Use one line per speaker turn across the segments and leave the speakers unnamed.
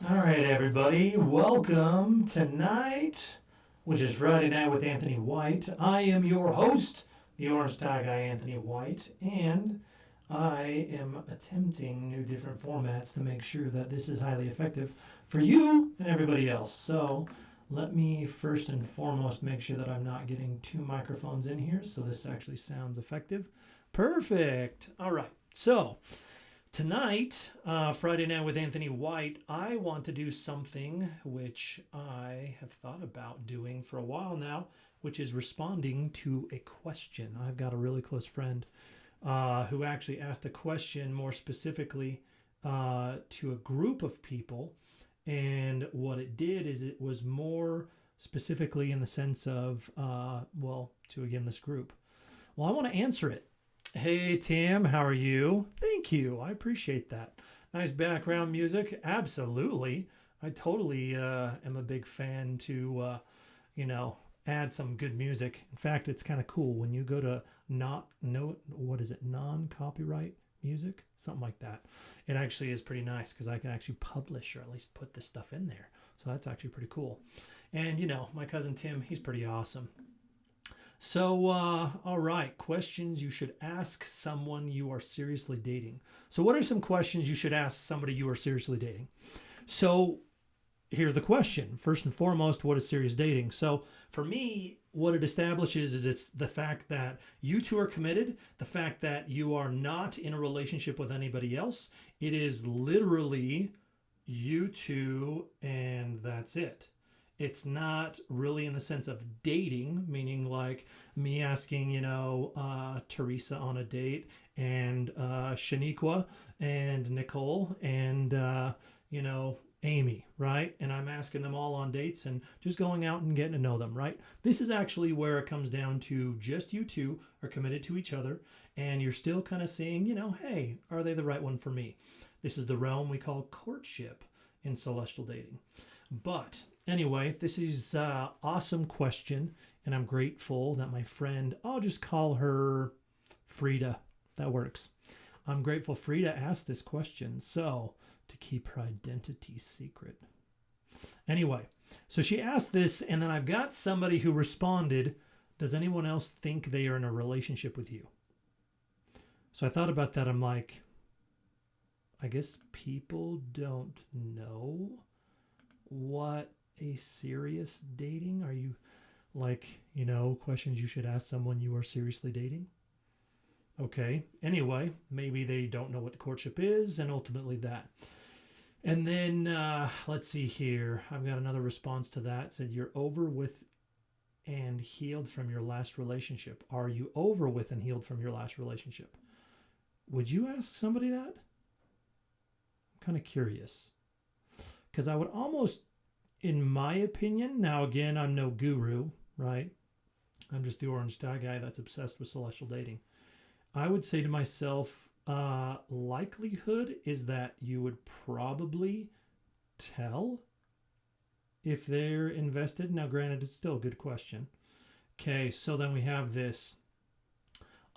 All right, everybody, welcome tonight, which is Friday Night with Anthony White. I am your host, the Orange Tie Guy, Anthony White, and I am attempting new different formats to make sure that this is highly effective for you and everybody else. So let me first and foremost make sure that I'm not getting two microphones in here so this actually sounds effective. Perfect. All right. So tonight, Friday Night with Anthony White, I want to do something which I have thought about doing for a while now, which is responding to a question. I've got a really close friend who actually asked a question more specifically to a group of people. And what it did is it was more specifically in the sense of, to again, this group. Well, I want to answer it. Hey, Tim, how are you? Thank you. I appreciate that. Nice background music. Absolutely. I totally am a big fan to, add some good music. In fact, it's kind of cool when you go to non-copyright music, something like that. It actually is pretty nice because I can actually publish or at least put this stuff in there. So that's actually pretty cool. And, my cousin Tim, he's pretty awesome. So, all right, questions you should ask someone you are seriously dating. So, what are some questions you should ask somebody you are seriously dating? So, here's the question. First and foremost, what is serious dating? So, for me, what it establishes is it's the fact that you two are committed, the fact that you are not in a relationship with anybody else. It is literally you two, and that's it. It's not really in the sense of dating, meaning like me asking, Teresa on a date and Shaniqua and Nicole and, Amy, right? And I'm asking them all on dates and just going out and getting to know them, right? This is actually where it comes down to just you two are committed to each other and you're still kind of saying, hey, are they the right one for me? This is the realm we call courtship in celestial dating. But anyway, this is an awesome question, and I'm grateful that my friend, I'll just call her Frida. That works. I'm grateful Frida asked this question, so to keep her identity secret. Anyway, so she asked this, and then I've got somebody who responded, does anyone else think they are in a relationship with you? So I thought about that. I'm like, I guess people don't know what a serious dating are you like, questions you should ask someone you are seriously dating. Okay, anyway, maybe they don't know what courtship is and ultimately that. And then let's see here, I've got another response to that. It said you're over with and healed from your last relationship. Are you over with and healed from your last relationship? Would you ask somebody that? I'm kind of curious because I would almost, in my opinion, now again, I'm no guru, right? I'm just the orange tie guy that's obsessed with celestial dating. I would say to myself, likelihood is that you would probably tell if they're invested. Now, granted, it's still a good question. Okay, so then we have this.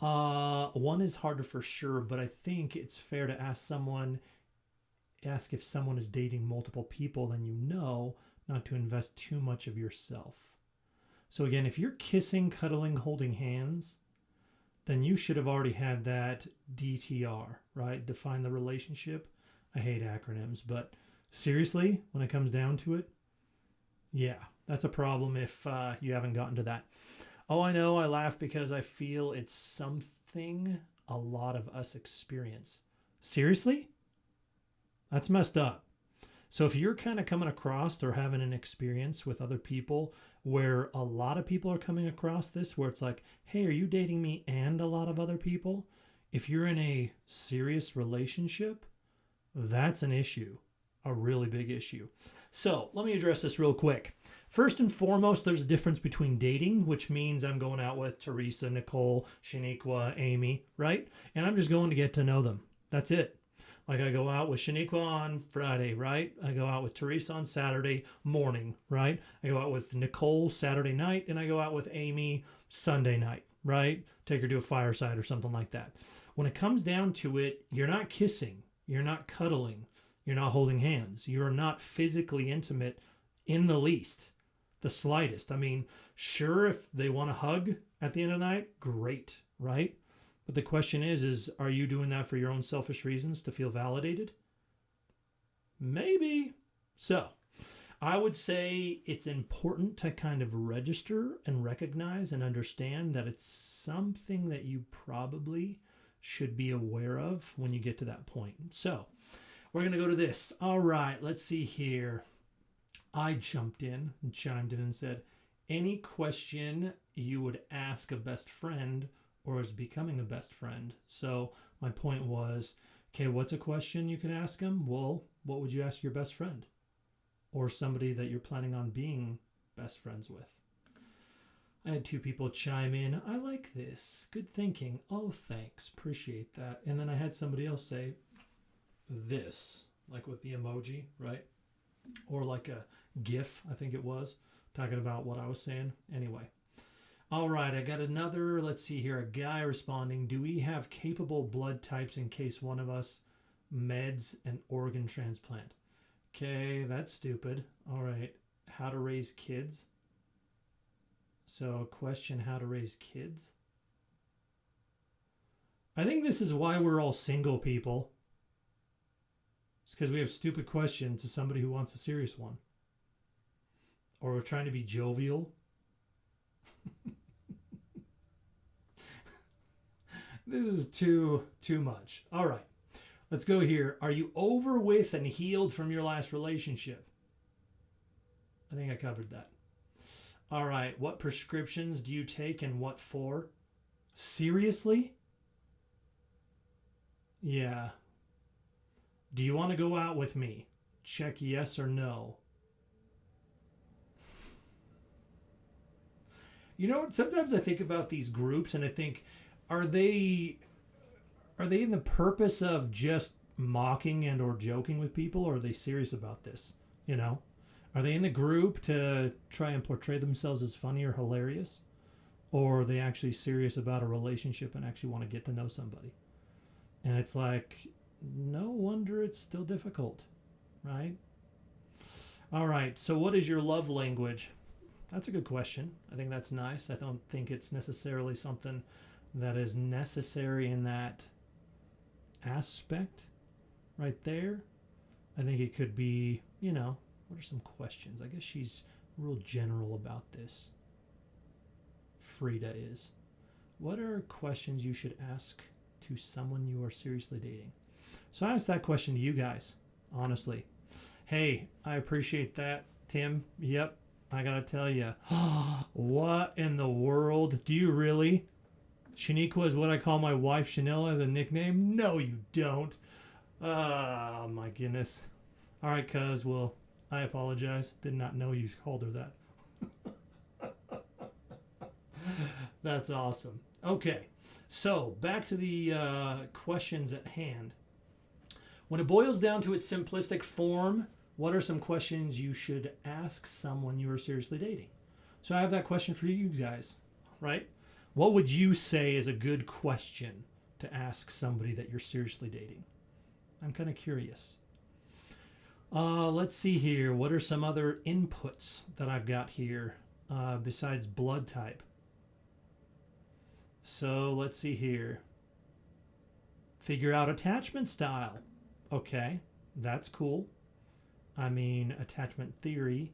One is harder for sure, but I think it's fair to ask if someone is dating multiple people, then not to invest too much of yourself. So again, if you're kissing, cuddling, holding hands, then you should have already had that DTR, right? Define the relationship. I hate acronyms, but seriously, when it comes down to it, yeah, that's a problem if you haven't gotten to that. Oh, I know, I laugh because I feel it's something a lot of us experience. Seriously? That's messed up. So if you're kind of coming across or having an experience with other people where a lot of people are coming across this, where it's like, hey, are you dating me and a lot of other people? If you're in a serious relationship, that's an issue, a really big issue. So let me address this real quick. First and foremost, there's a difference between dating, which means I'm going out with Teresa, Nicole, Shaniqua, Amy, right? And I'm just going to get to know them. That's it. Like I go out with Shaniqua on Friday, right? I go out with Teresa on Saturday morning, right? I go out with Nicole Saturday night, and I go out with Amy Sunday night, right? Take her to a fireside or something like that. When it comes down to it, you're not kissing, you're not cuddling, you're not holding hands, you're not physically intimate in the least, the slightest. I mean, sure, if they want to hug at the end of the night, great, right? But the question is are you doing that for your own selfish reasons to feel validated? Maybe. So, I would say it's important to kind of register and recognize and understand that it's something that you probably should be aware of when you get to that point. So, we're going to go to this. All right, let's see here. I jumped in and chimed in and said, any question you would ask a best friend or is becoming a best friend. So my point was, okay, what's a question you can ask them? Well, what would you ask your best friend or somebody that you're planning on being best friends with? I had 2 people chime in. I like this. Good thinking. Oh, thanks. Appreciate that. And then I had somebody else say this, like with the emoji, right? Or like a GIF, I think it was, talking about what I was saying. Anyway. All right, I got another, let's see here, a guy responding, do we have capable blood types in case one of us meds an organ transplant? Okay, that's stupid. All right, how to raise kids? So, question, how to raise kids? I think this is why we're all single people. It's because we have stupid questions to somebody who wants a serious one. Or we're trying to be jovial. This is too much. All right, let's go here. Are you over with and healed from your last relationship? I think I covered that. All right, what prescriptions do you take and what for? Seriously? Yeah. Do you want to go out with me? Check yes or no. You know, sometimes I think about these groups and I think, are they in the purpose of just mocking and or joking with people, or are they serious about this? You know, are they in the group to try and portray themselves as funny or hilarious, or are they actually serious about a relationship and actually want to get to know somebody? And it's like, no wonder it's still difficult, right? All right, so what is your love language? That's a good question. I think that's nice. I don't think it's necessarily something that is necessary in that aspect right there. I think it could be, you know, what are some questions? I guess she's real general about this. Frida is. What are questions you should ask to someone you are seriously dating? So I asked that question to you guys, honestly. Hey, I appreciate that, Tim. Yep, I gotta tell you. What in the world? Do you really? Shaniqua is what I call my wife Chanel as a nickname? No, you don't. Oh, my goodness. All right, cuz, well, I apologize. Did not know you called her that. That's awesome. Okay, so back to the questions at hand. When it boils down to its simplistic form, what are some questions you should ask someone you are seriously dating? So I have that question for you guys, right? What would you say is a good question to ask somebody that you're seriously dating? I'm kind of curious. Let's see here. What are some other inputs that I've got here besides blood type? So let's see here. Figure out attachment style. Okay, that's cool. I mean, attachment theory,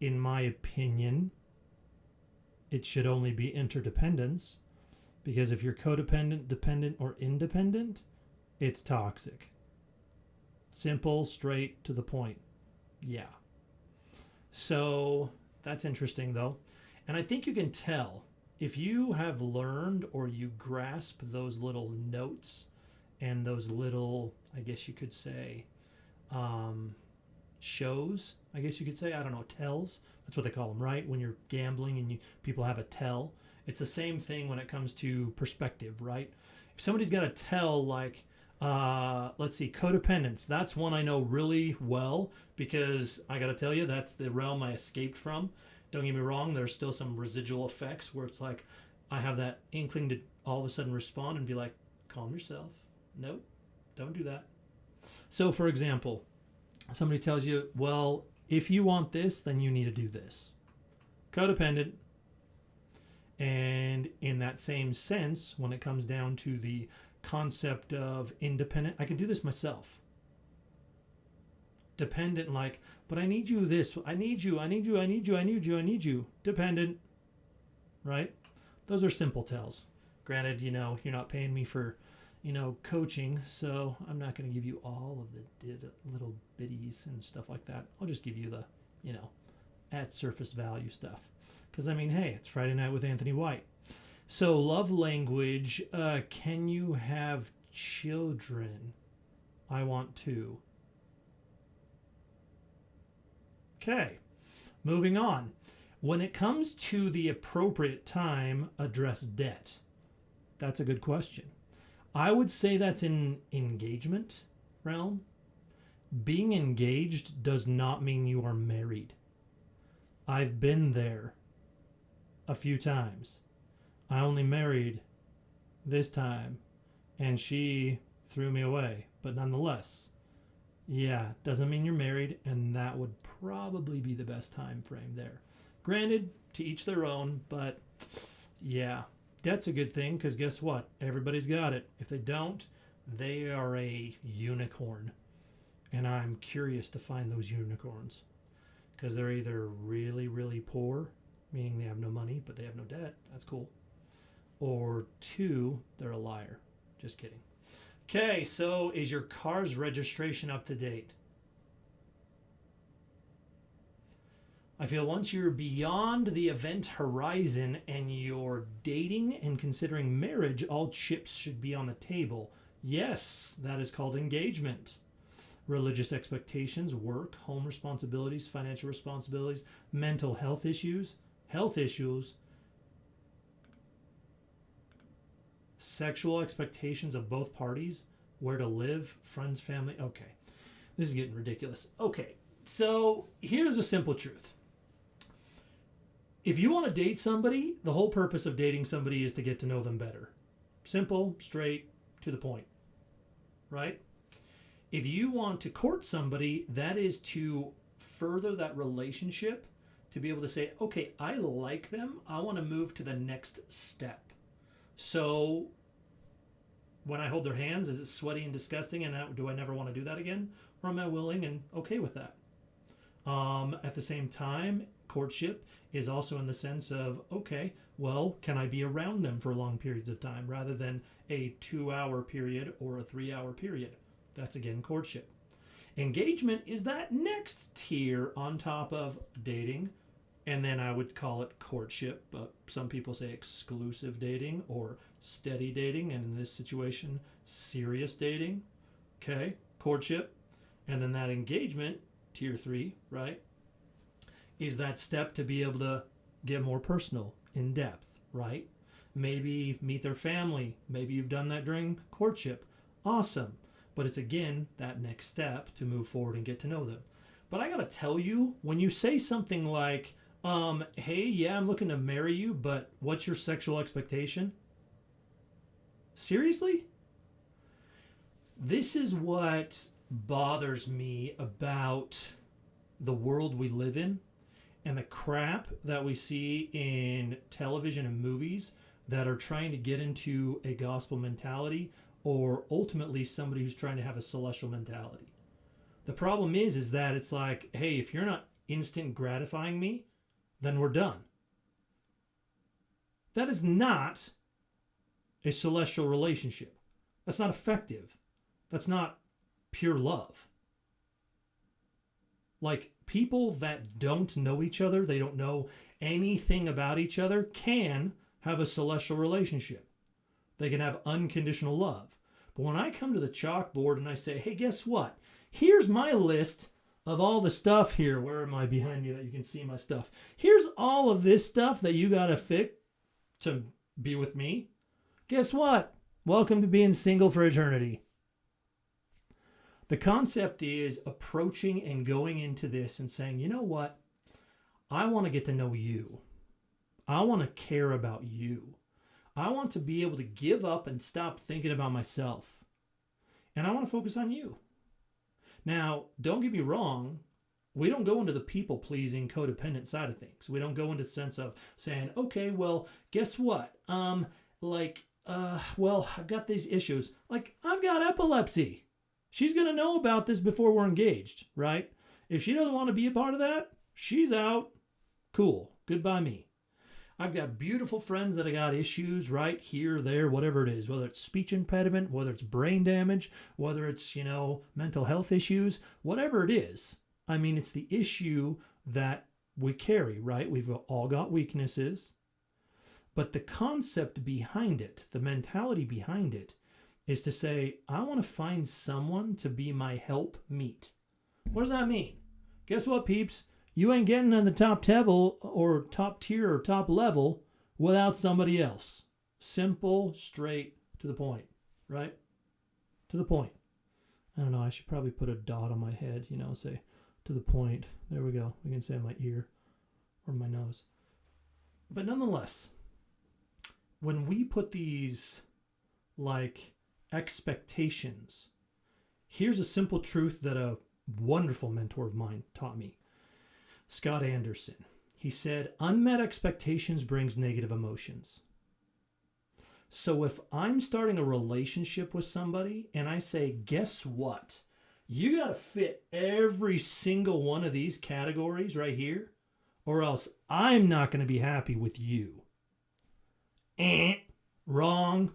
in my opinion, it should only be interdependence, because if you're codependent, dependent, or independent, it's toxic. Simple, straight to the point. Yeah. So that's interesting, though. And I think you can tell if you have learned or you grasp those little notes and those little, I guess you could say, um, shows, I guess you could say, I don't know, tells. That's what they call them, right? When you're gambling and people have a tell. It's the same thing when it comes to perspective, right? If somebody's got a tell, like, let's see, codependence, that's one I know really well because I got to tell you, that's the realm I escaped from. Don't get me wrong, there's still some residual effects where it's like I have that inkling to all of a sudden respond and be like, calm yourself. Nope, don't do that. So, for example, somebody tells you, well, if you want this, then you need to do this. Codependent. And in that same sense, when it comes down to the concept of independent, I can do this myself. Dependent, like, but I need you this, I need you, I need you, I need you, I need you, I need you. Dependent, right? Those are simple tells. Granted, you're not paying me for, coaching, so I'm not going to give you all of the little bitties and stuff like that. I'll just give you the, at surface value stuff. Because, I mean, hey, it's Friday Night with Anthony White. So, love language. Can you have children? I want to. Okay, moving on. When it comes to the appropriate time, address debt. That's a good question. I would say that's in engagement realm. Being engaged does not mean you are married. I've been there a few times. I only married this time and she threw me away. But nonetheless, yeah, doesn't mean you're married, and that would probably be the best time frame there. Granted, to each their own, but yeah, debt's a good thing because guess what? Everybody's got it. If they don't, they are a unicorn. And I'm curious to find those unicorns because they're either really, really poor, meaning they have no money, but they have no debt. That's cool. Or two, they're a liar. Just kidding. Okay, so is your car's registration up to date? I feel once you're beyond the event horizon and you're dating and considering marriage, all chips should be on the table. Yes, that is called engagement. Religious expectations, work, home responsibilities, financial responsibilities, mental health issues, sexual expectations of both parties, where to live, friends, family. Okay, this is getting ridiculous. Okay, so here's a simple truth. If you want to date somebody, the whole purpose of dating somebody is to get to know them better. Simple, straight, to the point, right? If you want to court somebody, that is to further that relationship, to be able to say, okay, I like them, I want to move to the next step. So when I hold their hands, is it sweaty and disgusting, and do I never want to do that again? Or am I willing and okay with that? At the same time, courtship is also in the sense of, okay, well, can I be around them for long periods of time rather than a 2-hour period or a 3-hour period? That's again courtship. Engagement is that next tier on top of dating, and then I would call it courtship, but some people say exclusive dating or steady dating, and in this situation, serious dating. Okay, courtship. And then that engagement, tier 3, right, is that step to be able to get more personal, in depth, right? Maybe meet their family. Maybe you've done that during courtship. Awesome. But it's again that next step to move forward and get to know them. But I gotta tell you, when you say something like, hey, yeah, I'm looking to marry you, but what's your sexual expectation? Seriously? This is what bothers me about the world we live in and the crap that we see in television and movies that are trying to get into a gospel mentality or ultimately somebody who's trying to have a celestial mentality. The problem is that it's like, hey, if you're not instant gratifying me, then we're done. That is not a celestial relationship. That's not effective. That's not pure love. Like people that don't know each other, they don't know anything about each other, can have a celestial relationship. They can have unconditional love. But when I come to the chalkboard and I say, hey, guess what? Here's my list of all the stuff here. Where am I behind me that you can see my stuff? Here's all of this stuff that you got to fix to be with me. Guess what? Welcome to being single for eternity. The concept is approaching and going into this and saying, you know what? I want to get to know you. I want to care about you. I want to be able to give up and stop thinking about myself. And I want to focus on you. Now, don't get me wrong. We don't go into the people-pleasing, codependent side of things. We don't go into the sense of saying, okay, well, guess what? Well, I've got these issues. Like, I've got epilepsy. She's going to know about this before we're engaged, right? If she doesn't want to be a part of that, she's out. Cool. Goodbye me. I've got beautiful friends that have got issues right here, there, whatever it is, whether it's speech impediment, whether it's brain damage, whether it's, mental health issues, whatever it is. I mean, it's the issue that we carry, right? We've all got weaknesses. But the concept behind it, the mentality behind it, is to say, I want to find someone to be my help meet. What does that mean? Guess what, peeps? You ain't getting on the top level or top tier or top level without somebody else. Simple, straight, to the point, right? To the point. I don't know, I should probably put a dot on my head, say to the point. There we go. We can say my ear or my nose. But nonetheless, when we put these expectations, here's a simple truth that a wonderful mentor of mine taught me. Scott Anderson. He said, unmet expectations brings negative emotions. So if I'm starting a relationship with somebody and I say, guess what? You got to fit every single one of these categories right here, or else I'm not going to be happy with you. Wrong.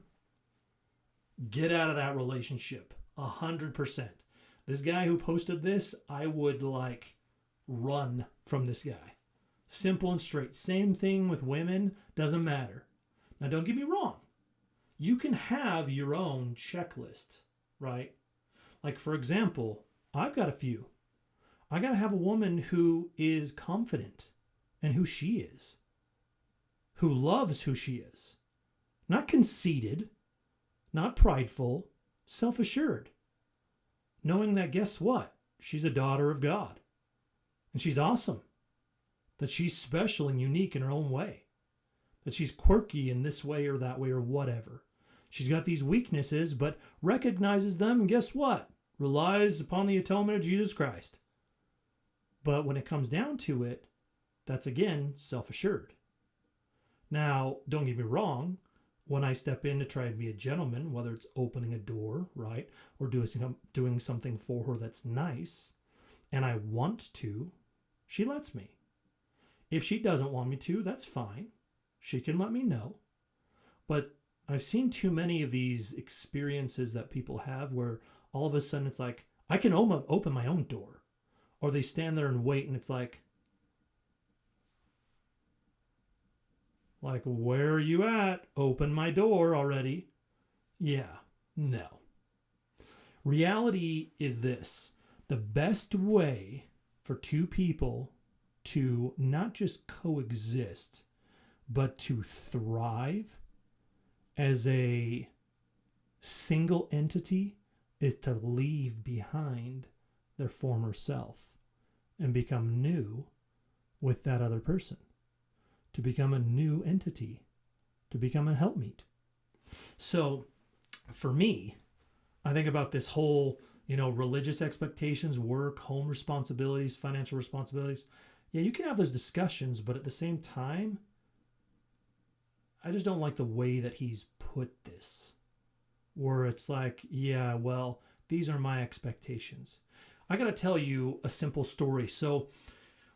Get out of that relationship. 100%. This guy who posted this, I would run from this guy. Simple and straight. Same thing with women. Doesn't matter. Now, don't get me wrong. You can have your own checklist, right? Like, for example, I've got a few. I got to have a woman who is confident in who she is, who loves who she is, not conceited, not prideful, self-assured, knowing that, guess what? She's a daughter of God. And she's awesome. That she's special and unique in her own way. That she's quirky in this way or that way or whatever. She's got these weaknesses, but recognizes them, and guess what? Relies upon the atonement of Jesus Christ. But when it comes down to it, that's again self-assured. Now, don't get me wrong. When I step in to try and be a gentleman, whether it's opening a door, right, or doing something for her that's nice, and I want to, she lets me. If she doesn't want me to, that's fine. She can let me know. But I've seen too many of these experiences that people have where all of a sudden it's like, I can open my own door. Or they stand there and wait and it's like, where are you at? Open my door already. Yeah, no. Reality is this. The best way for two people to not just coexist, but to thrive as a single entity is to leave behind their former self and become new with that other person, to become a new entity, to become a helpmeet. So for me, I think about this whole, religious expectations, work, home responsibilities, financial responsibilities. Yeah, you can have those discussions, but at the same time, I just don't like the way that he's put this, where it's like, yeah, well, these are my expectations. I got to tell you a simple story. So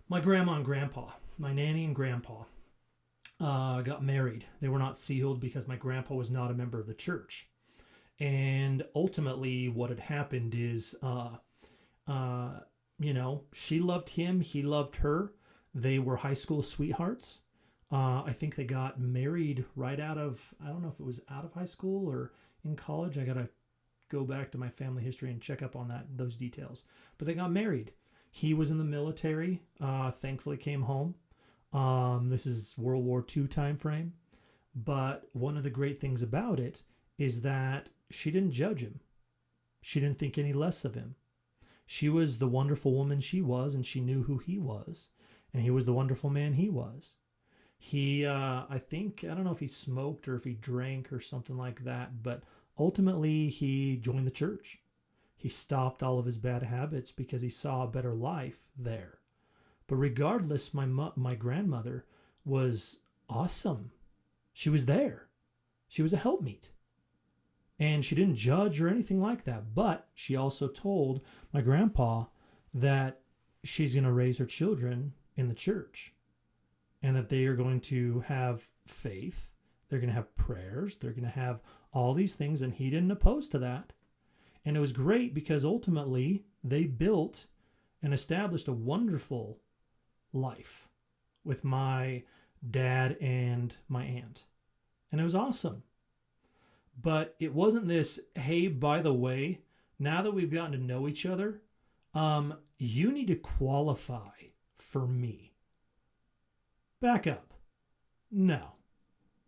my grandma and grandpa, my nanny and grandpa, got married. They were not sealed because my grandpa was not a member of the church. And ultimately what had happened is, she loved him, he loved her. They were high school sweethearts. I think they got married right out of, I don't know if it was out of high school or in college. I got to go back to my family history and check up on those details. But they got married. He was in the military, thankfully came home. This is World War II time frame. But one of the great things about it is that she didn't judge him. She didn't think any less of him. She was the wonderful woman she was, and she knew who he was. And he was the wonderful man he was. He, I don't know if he smoked or if he drank or something like that, but ultimately he joined the church. He stopped all of his bad habits because he saw a better life there. But regardless, my grandmother was awesome. She was there. She was a helpmeet. And she didn't judge or anything like that. But she also told my grandpa that she's going to raise her children in the church and that they are going to have faith. They're going to have prayers. They're going to have all these things. And he didn't oppose to that. And it was great because ultimately they built and established a wonderful life with my dad and my aunt. And it was awesome. But it wasn't this, hey, by the way, now that we've gotten to know each other, you need to qualify for me. Back up. No,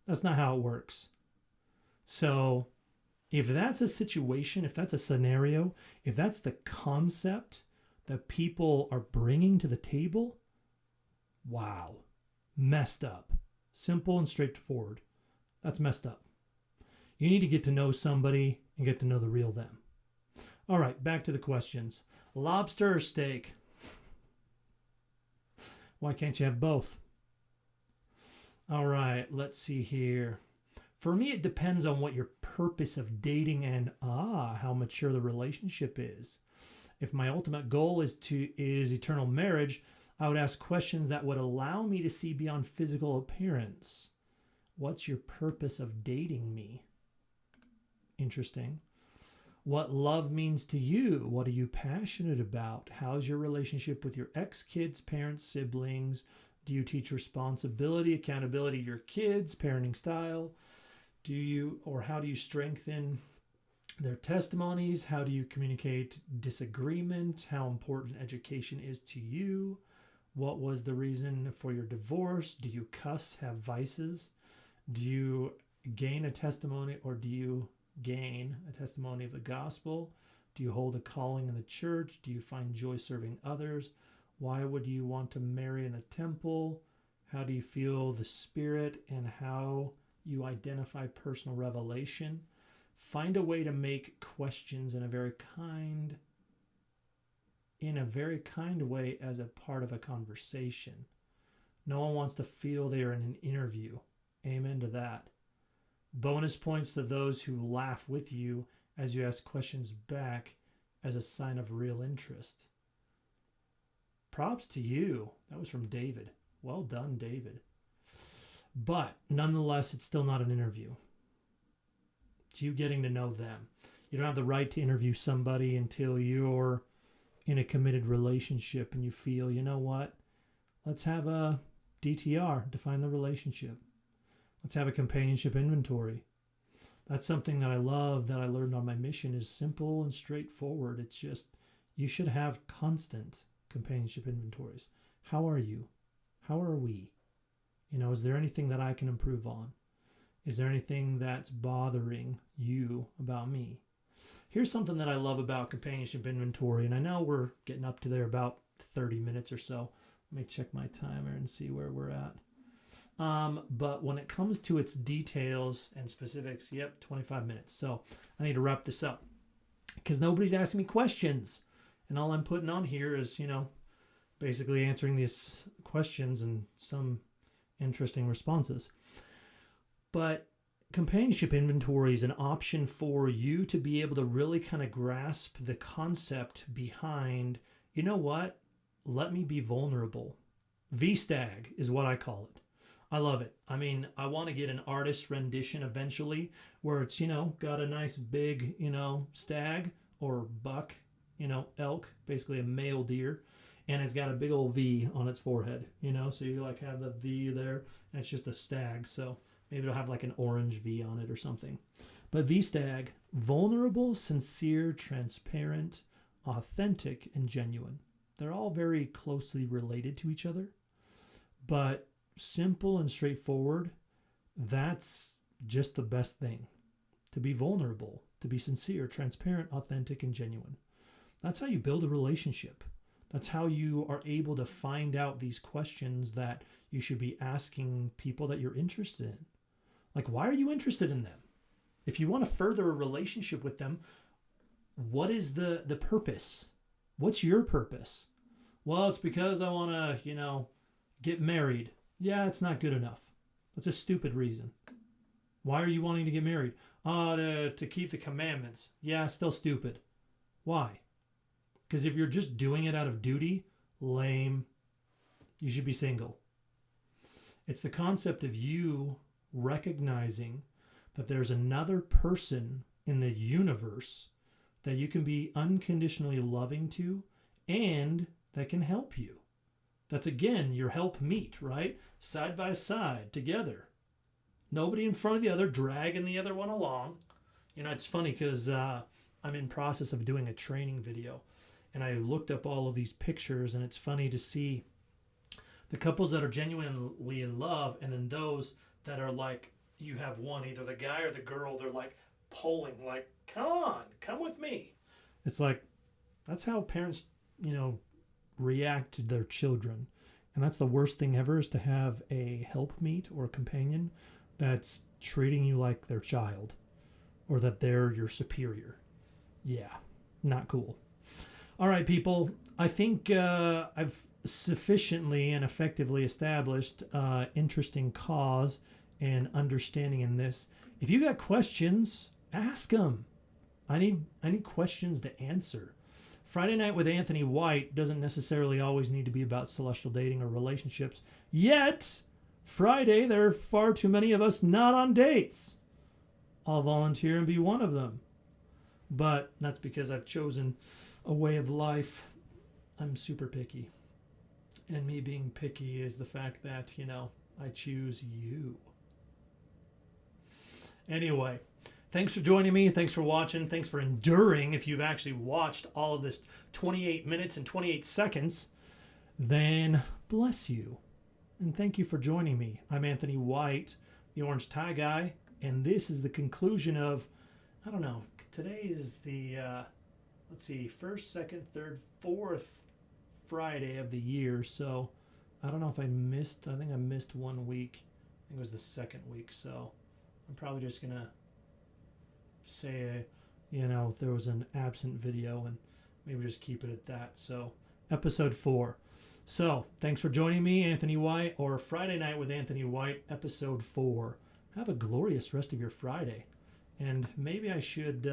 that's not how it works. So if that's a situation, if that's a scenario, if that's the concept that people are bringing to the table, wow, messed up. Simple and straightforward. That's messed up. You need to get to know somebody and get to know the real them. All right, back to the questions. Lobster or steak? Why can't you have both? All right, let's see here. For me, it depends on what your purpose of dating and how mature the relationship is. If my ultimate goal is eternal marriage, I would ask questions that would allow me to see beyond physical appearance. What's your purpose of dating me? Interesting. What love means to you? What are you passionate about? How's your relationship with your ex-kids, parents, siblings? Do you teach responsibility, accountability to your kids, parenting style? How do you strengthen their testimonies? How do you communicate disagreement? How important education is to you? What was the reason for your divorce? Do you cuss, have vices? Do you gain a testimony or do you gain a testimony of the gospel? Do you hold a calling in the church? Do you find joy serving others? Why would you want to marry in the temple? How do you feel the Spirit and how you identify personal revelation? Find a way to make questions in a very kind way as a part of a conversation. No one wants to feel they are in an interview. Amen to that. Bonus points to those who laugh with you as you ask questions back as a sign of real interest. Props to you. That was from David. Well done, David. But nonetheless, it's still not an interview. It's you getting to know them. You don't have the right to interview somebody until you're in a committed relationship and you feel, you know what? Let's have a DTR, define the relationship. Let's have a companionship inventory. That's something that I love that I learned on my mission is simple and straightforward. It's just, you should have constant companionship inventories. How are you? How are we? Is there anything that I can improve on? Is there anything that's bothering you about me? Here's something that I love about companionship inventory, and I know we're getting up to there about 30 minutes or so. Let me check my timer and see where we're at. But when it comes to its details and specifics, 25 minutes. So I need to wrap this up because nobody's asking me questions. And all I'm putting on here is, basically answering these questions and some interesting responses. But companionship inventory is an option for you to be able to really kind of grasp the concept behind, you know what? Let me be vulnerable. VSTAG is what I call it. I love it. I mean, I want to get an artist's rendition eventually where it's, got a nice big, stag or buck, elk, basically a male deer, and it's got a big old V on its forehead, so you like have the V there, and it's just a stag. So maybe it'll have like an orange V on it or something. But V stag, vulnerable, sincere, transparent, authentic, and genuine. They're all very closely related to each other, but simple and straightforward, that's just the best thing. To be vulnerable, to be sincere, transparent, authentic, and genuine. That's how you build a relationship. That's how you are able to find out these questions that you should be asking people that you're interested in. Like, why are you interested in them? If you want to further a relationship with them, what is the purpose? What's your purpose? Well, it's because I want to, get married. Yeah, it's not good enough. That's a stupid reason. Why are you wanting to get married? To keep the commandments. Yeah, still stupid. Why? Because if you're just doing it out of duty, lame. You should be single. It's the concept of you recognizing that there's another person in the universe that you can be unconditionally loving to and that can help you. That's, again, your help meet, right? Side by side, together. Nobody in front of the other, dragging the other one along. It's funny because I'm in process of doing a training video, and I looked up all of these pictures, and it's funny to see the couples that are genuinely in love, and then those that are like, you have one, either the guy or the girl, they're like pulling, like, come on, come with me. It's like, that's how parents, react to their children. And that's the worst thing ever, is to have a helpmeet or a companion that's treating you like their child or that they're your superior. Yeah, not cool. All right, people, I think I've sufficiently and effectively established interesting cause and understanding in this. If you got questions, ask them. I need questions to answer. Friday Night with Anthony White doesn't necessarily always need to be about celestial dating or relationships. Yet, Friday, there are far too many of us not on dates. I'll volunteer and be one of them. But that's because I've chosen a way of life. I'm super picky. And me being picky is the fact that, I choose you. Anyway, thanks for joining me. Thanks for watching. Thanks for enduring. If you've actually watched all of this 28 minutes and 28 seconds, then bless you. And thank you for joining me. I'm Anthony White, the Orange Tie Guy, and this is the conclusion of, I don't know, today is the, first, second, third, fourth Friday of the year. So I don't know if I think I missed 1 week. I think it was the second week. So I'm probably just going to say, if there was an absent video, and maybe just keep it at that. So episode 4. So thanks for joining me, Anthony White, or Friday Night with Anthony White, episode 4. Have a glorious rest of your Friday. And maybe I should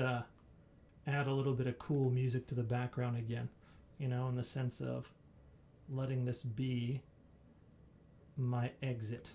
add a little bit of cool music to the background again, in the sense of letting this be my exit.